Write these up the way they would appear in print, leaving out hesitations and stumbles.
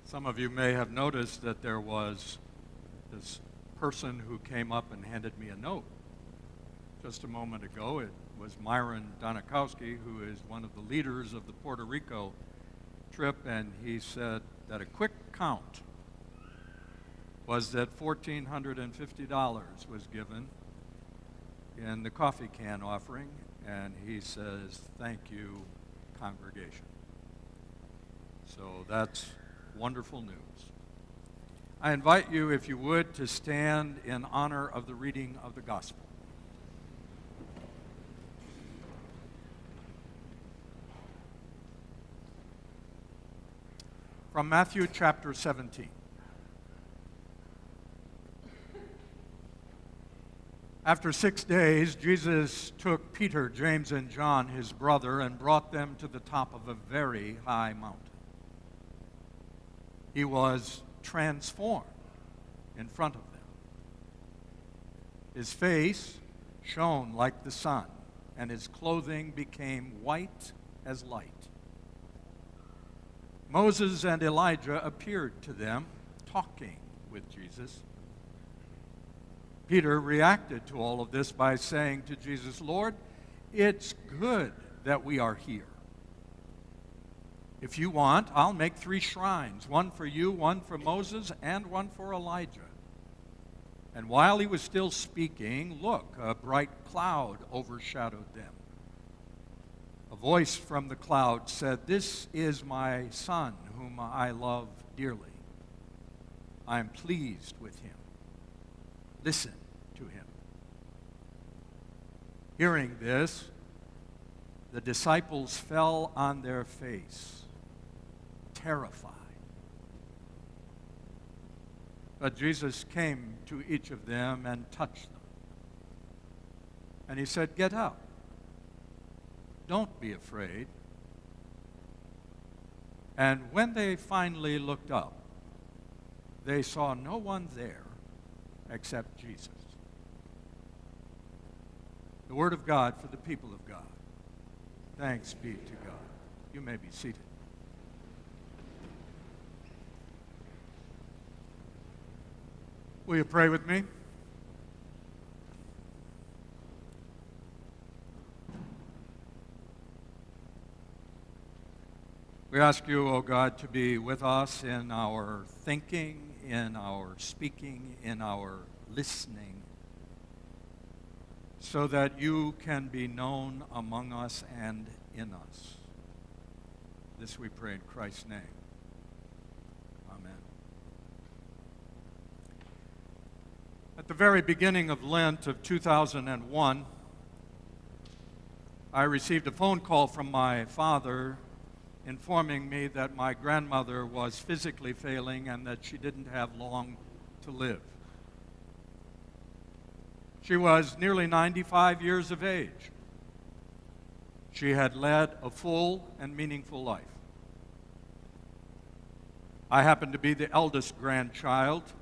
Some of you may have noticed that there was this person who came up and handed me a note just a moment ago. It was Myron Donikowski, who is one of the leaders of the Puerto Rico trip, and he said that a quick count was that $1,450 was given in the coffee can offering, and he says, "Thank you, congregation." So that's wonderful news. I invite you, if you would, to stand in honor of the reading of the gospel. From Matthew chapter 17. After 6 days, Jesus took Peter, James, and John, his brother, and brought them to the top of a very high mountain. He was transformed in front of them. His face shone like the sun, and his clothing became white as light. Moses and Elijah appeared to them, talking with Jesus. Peter reacted to all of this by saying to Jesus, "Lord, it's good that we are here. If you want, I'll make 3 shrines, one for you, one for Moses, and one for Elijah." And while he was still speaking, look, a bright cloud overshadowed them. A voice from the cloud said, "This is my son, whom I love dearly. I am pleased with him. Listen to him." Hearing this, the disciples fell on their face, terrified. But Jesus came to each of them and touched them. And he said, "Get up. Don't be afraid." And when they finally looked up, they saw no one there except Jesus. The word of God for the people of God. Thanks be to God. You may be seated. Will you pray with me? We ask you, O God, to be with us in our thinking, in our speaking, in our listening, so that you can be known among us and in us. This we pray in Christ's name. Amen. At the very beginning of Lent of 2001, I received a phone call from my father informing me that my grandmother was physically failing and that she didn't have long to live. She was nearly 95 years of age. She had led a full and meaningful life. I happened to be the eldest grandchild,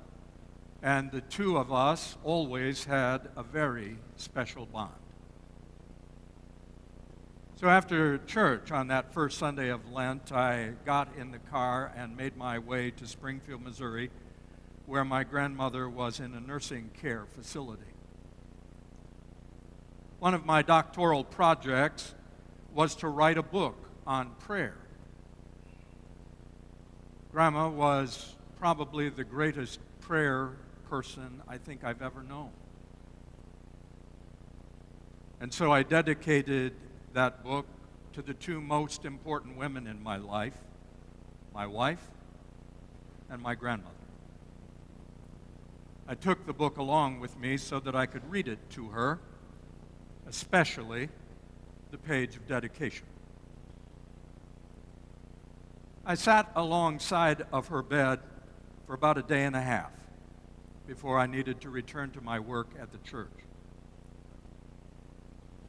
and the two of us always had a very special bond. So after church on that first Sunday of Lent, I got in the car and made my way to Springfield, Missouri, where my grandmother was in a nursing care facility. One of my doctoral projects was to write a book on prayer. Grandma was probably the greatest prayer person I think I've ever known. And so I dedicated that book to the 2 most important women in my life, my wife and my grandmother. I took the book along with me so that I could read it to her, especially the page of dedication. I sat alongside of her bed for about a day and a half before I needed to return to my work at the church.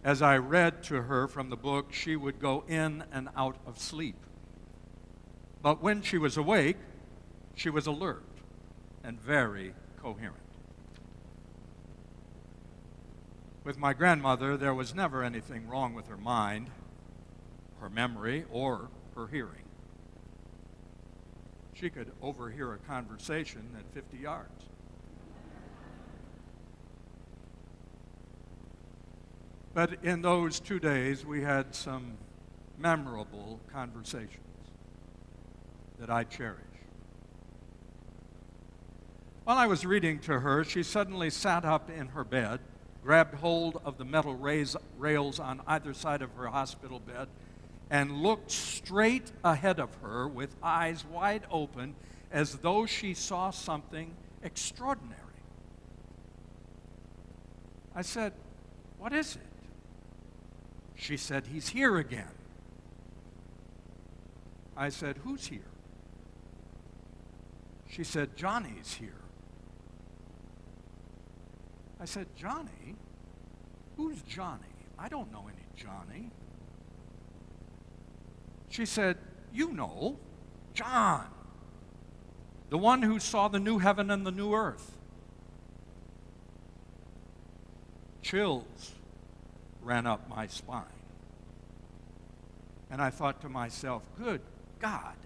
As I read to her from the book, she would go in and out of sleep. But when she was awake, she was alert and very coherent. With my grandmother, there was never anything wrong with her mind, her memory, or her hearing. She could overhear a conversation at 50 yards. But in those 2 days, we had some memorable conversations that I cherish. While I was reading to her, she suddenly sat up in her bed, grabbed hold of the metal rails on either side of her hospital bed, and looked straight ahead of her with eyes wide open as though she saw something extraordinary. I said, "What is it?" She said, "He's here again." I said, "Who's here?" She said, "Johnny's here." I said, "Johnny? Who's Johnny? I don't know any Johnny." She said, "You know, John, the one who saw the new heaven and the new earth." Chills ran up my spine. And I thought to myself, good God,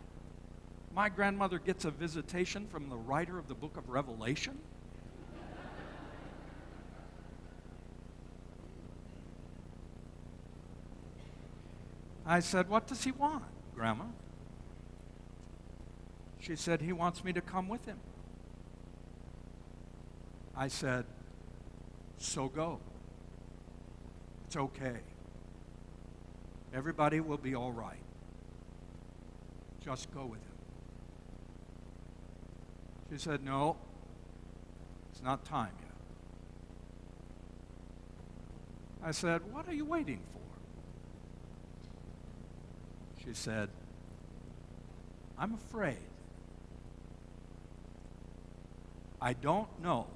my grandmother gets a visitation from the writer of the book of Revelation? I said, "What does he want, Grandma?" She said, "He wants me to come with him." I said, "So go. It's okay. Everybody will be all right. Just go with him." She said, "No, it's not time yet." I said, "What are you waiting for?" She said, "I'm afraid. I don't know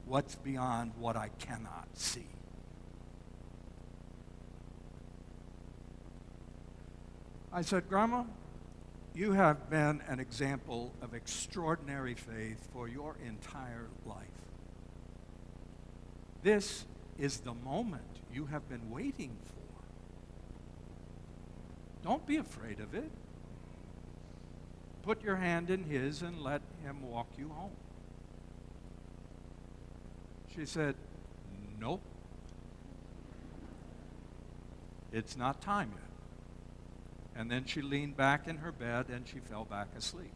what's beyond what I cannot see." I said, "Grandma, you have been an example of extraordinary faith for your entire life. This is the moment you have been waiting for. Don't be afraid of it. Put your hand in his and let him walk you home." She said, "Nope. It's not time yet." And then she leaned back in her bed and she fell back asleep.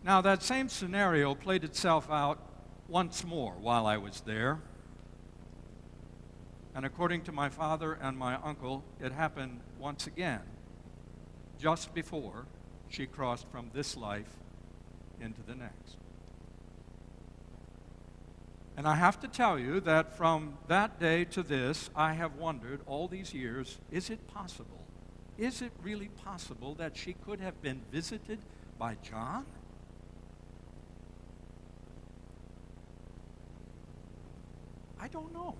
Now, that same scenario played itself out once more while I was there. And according to my father and my uncle, it happened once again, just before she crossed from this life into the next. And I have to tell you that from that day to this, I have wondered all these years, is it possible? Is it really possible that she could have been visited by John? I don't know.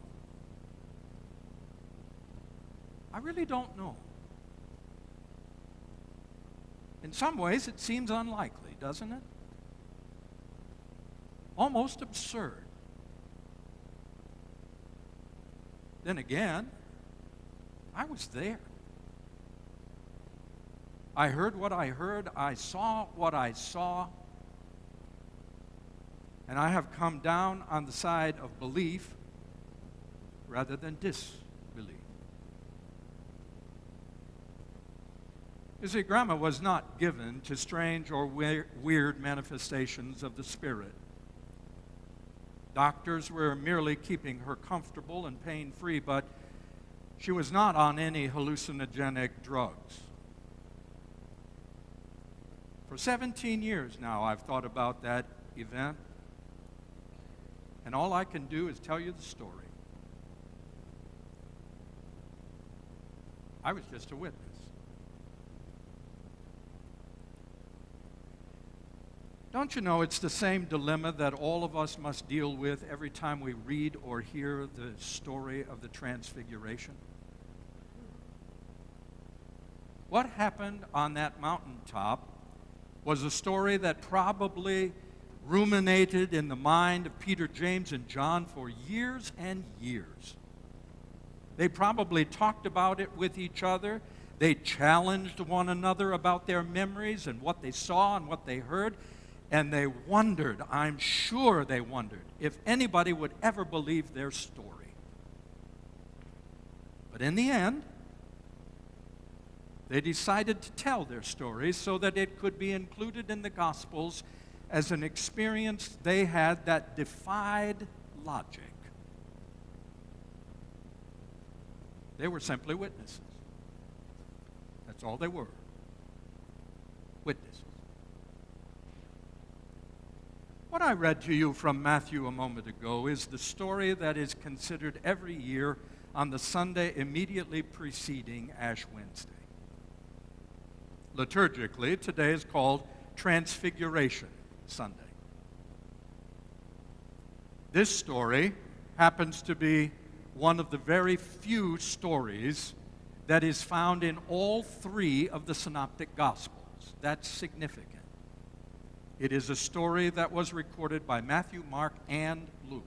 I really don't know. In some ways, it seems unlikely, doesn't it? Almost absurd. Then again, I was there. I heard what I heard. I saw what I saw. And I have come down on the side of belief rather than disbelief. You see, Grandma was not given to strange or weird manifestations of the Spirit. Doctors were merely keeping her comfortable and pain-free, but she was not on any hallucinogenic drugs. For 17 years now, I've thought about that event, and all I can do is tell you the story. I was just a witness. Don't you know it's the same dilemma that all of us must deal with every time we read or hear the story of the Transfiguration? What happened on that mountaintop was a story that probably ruminated in the mind of Peter, James, and John for years and years. They probably talked about it with each other. They challenged one another about their memories and what they saw and what they heard. And they wondered, I'm sure they wondered, if anybody would ever believe their story. But in the end, they decided to tell their story so that it could be included in the Gospels as an experience they had that defied logic. They were simply witnesses. That's all they were. Witnesses. What I read to you from Matthew a moment ago is the story that is considered every year on the Sunday immediately preceding Ash Wednesday. Liturgically, today is called Transfiguration Sunday. This story happens to be one of the very few stories that is found in all three of the Synoptic Gospels. That's significant. It is a story that was recorded by Matthew, Mark, and Luke.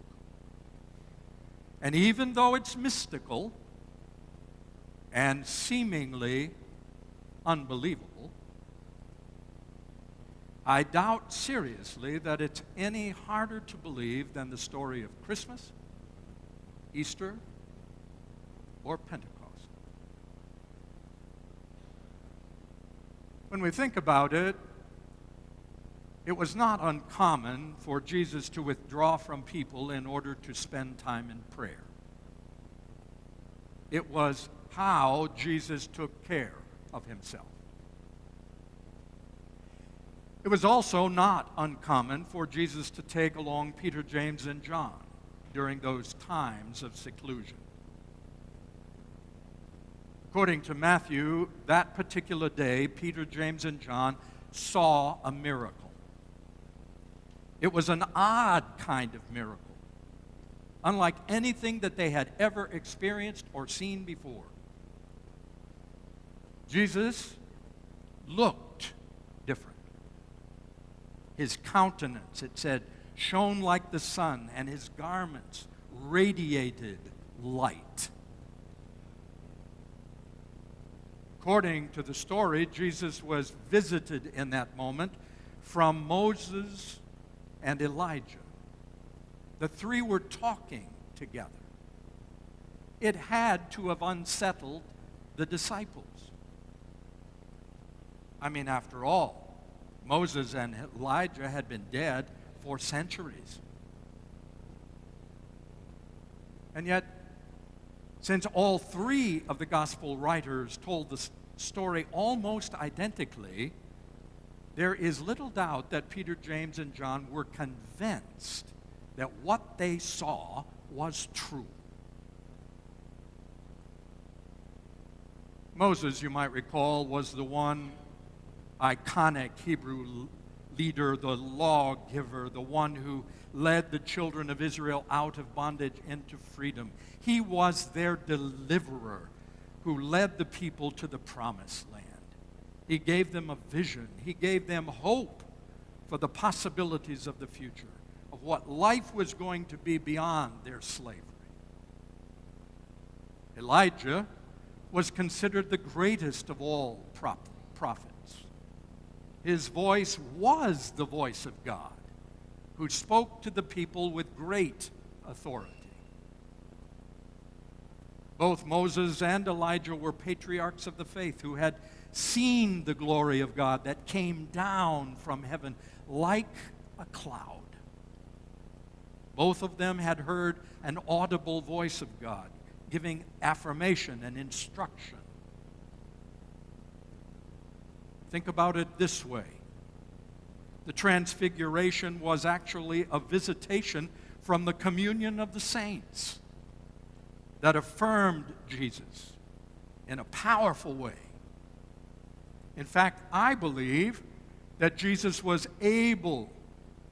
And even though it's mystical and seemingly unbelievable, I doubt seriously that it's any harder to believe than the story of Christmas, Easter, or Pentecost. When we think about it, it was not uncommon for Jesus to withdraw from people in order to spend time in prayer. It was how Jesus took care of himself. It was also not uncommon for Jesus to take along Peter, James, and John during those times of seclusion. According to Matthew, that particular day, Peter, James, and John saw a miracle. It was an odd kind of miracle, unlike anything that they had ever experienced or seen before. Jesus looked different. His countenance, it said, shone like the sun, and his garments radiated light. According to the story, Jesus was visited in that moment from Moses and Elijah. The three were talking together. It had to have unsettled the disciples. I mean, after all, Moses and Elijah had been dead for centuries. And yet, since all three of the gospel writers told the story almost identically, there is little doubt that Peter, James, and John were convinced that what they saw was true. Moses, you might recall, was the one iconic Hebrew leader, the lawgiver, the one who led the children of Israel out of bondage into freedom. He was their deliverer who led the people to the promised land. He gave them a vision. He gave them hope for the possibilities of the future, of what life was going to be beyond their slavery. Elijah was considered the greatest of all prophets. His voice was the voice of God, who spoke to the people with great authority. Both Moses and Elijah were patriarchs of the faith who had seen the glory of God that came down from heaven like a cloud. Both of them had heard an audible voice of God giving affirmation and instruction. Think about it this way. The Transfiguration was actually a visitation from the communion of the saints that affirmed Jesus in a powerful way. In fact, I believe that Jesus was able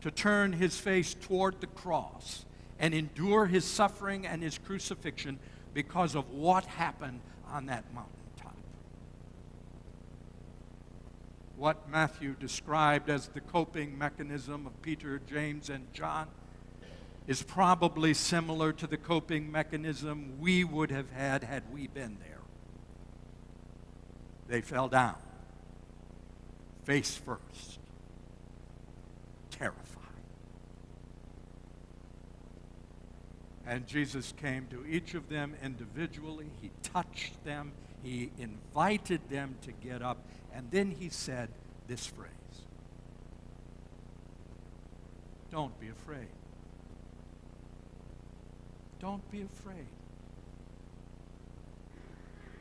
to turn his face toward the cross and endure his suffering and his crucifixion because of what happened on that mountaintop. What Matthew described as the coping mechanism of Peter, James, and John is probably similar to the coping mechanism we would have had we been there. they fell down, face first, terrified. And Jesus came to each of them individually. He touched them. He invited them to get up. And then he said this phrase, "Don't be afraid. Don't be afraid.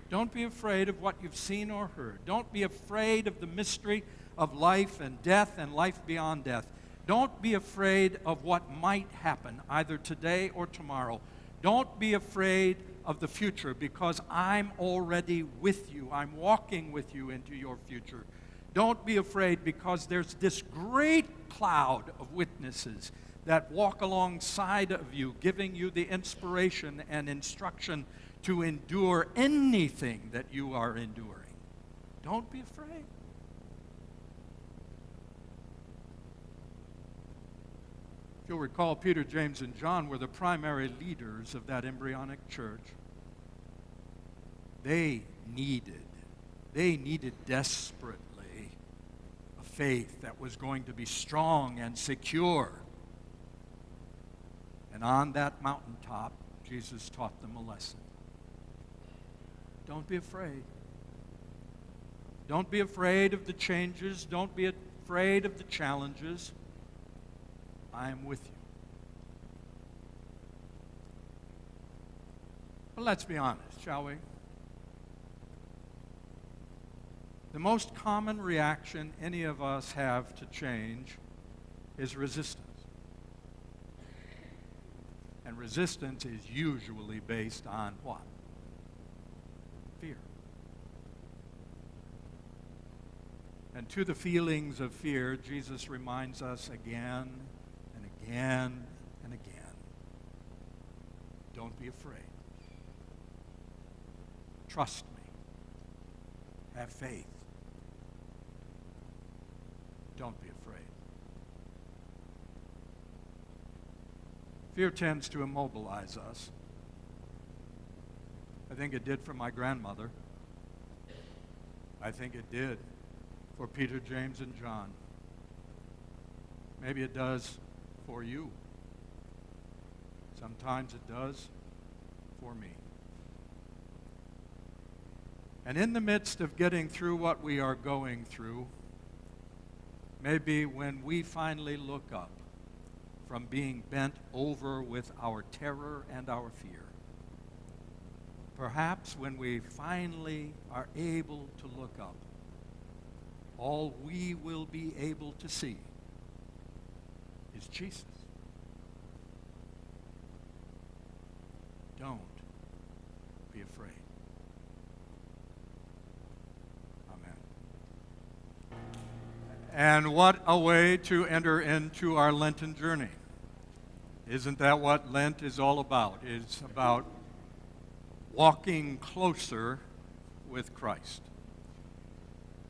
Don't be afraid of what you've seen or heard. Don't be afraid of the mystery of life and life beyond death. Don't be afraid of what might happen either today or tomorrow. Don't be afraid of the future, because I'm already with you. I'm walking with you into your future. Don't be afraid, because there's this great cloud of witnesses that walk alongside of you, giving you the inspiration and instruction to endure anything that you are enduring. Don't be afraid." If you'll recall, Peter, James, and John were the primary leaders of that embryonic church. They needed desperately a faith that was going to be strong and secure. And on that mountaintop, Jesus taught them a lesson. Don't be afraid. Don't be afraid of the changes. Don't be afraid of the challenges. I am with you. But let's be honest, shall we? The most common reaction any of us have to change is resistance. And resistance is usually based on what? Fear. And to the feelings of fear, Jesus reminds us again and again and again, don't be afraid. Trust me. Have faith. Don't be afraid. Fear tends to immobilize us. I think it did for my grandmother. I think it did for Peter, James, and John. Maybe it does for you. Sometimes it does for me. And in the midst of getting through what we are going through, maybe when we finally look up from being bent over with our terror and our fear, perhaps when we finally are able to look up, all we will be able to see is Jesus. Don't be afraid. Amen. And what a way to enter into our Lenten journey. Isn't that what Lent is all about? It's about walking closer with Christ.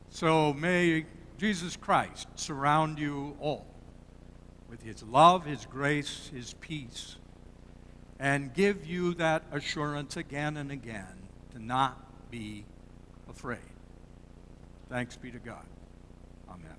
So may Jesus Christ surround you all with his love, his grace, his peace, and give you that assurance again and again to not be afraid. Thanks be to God. Amen.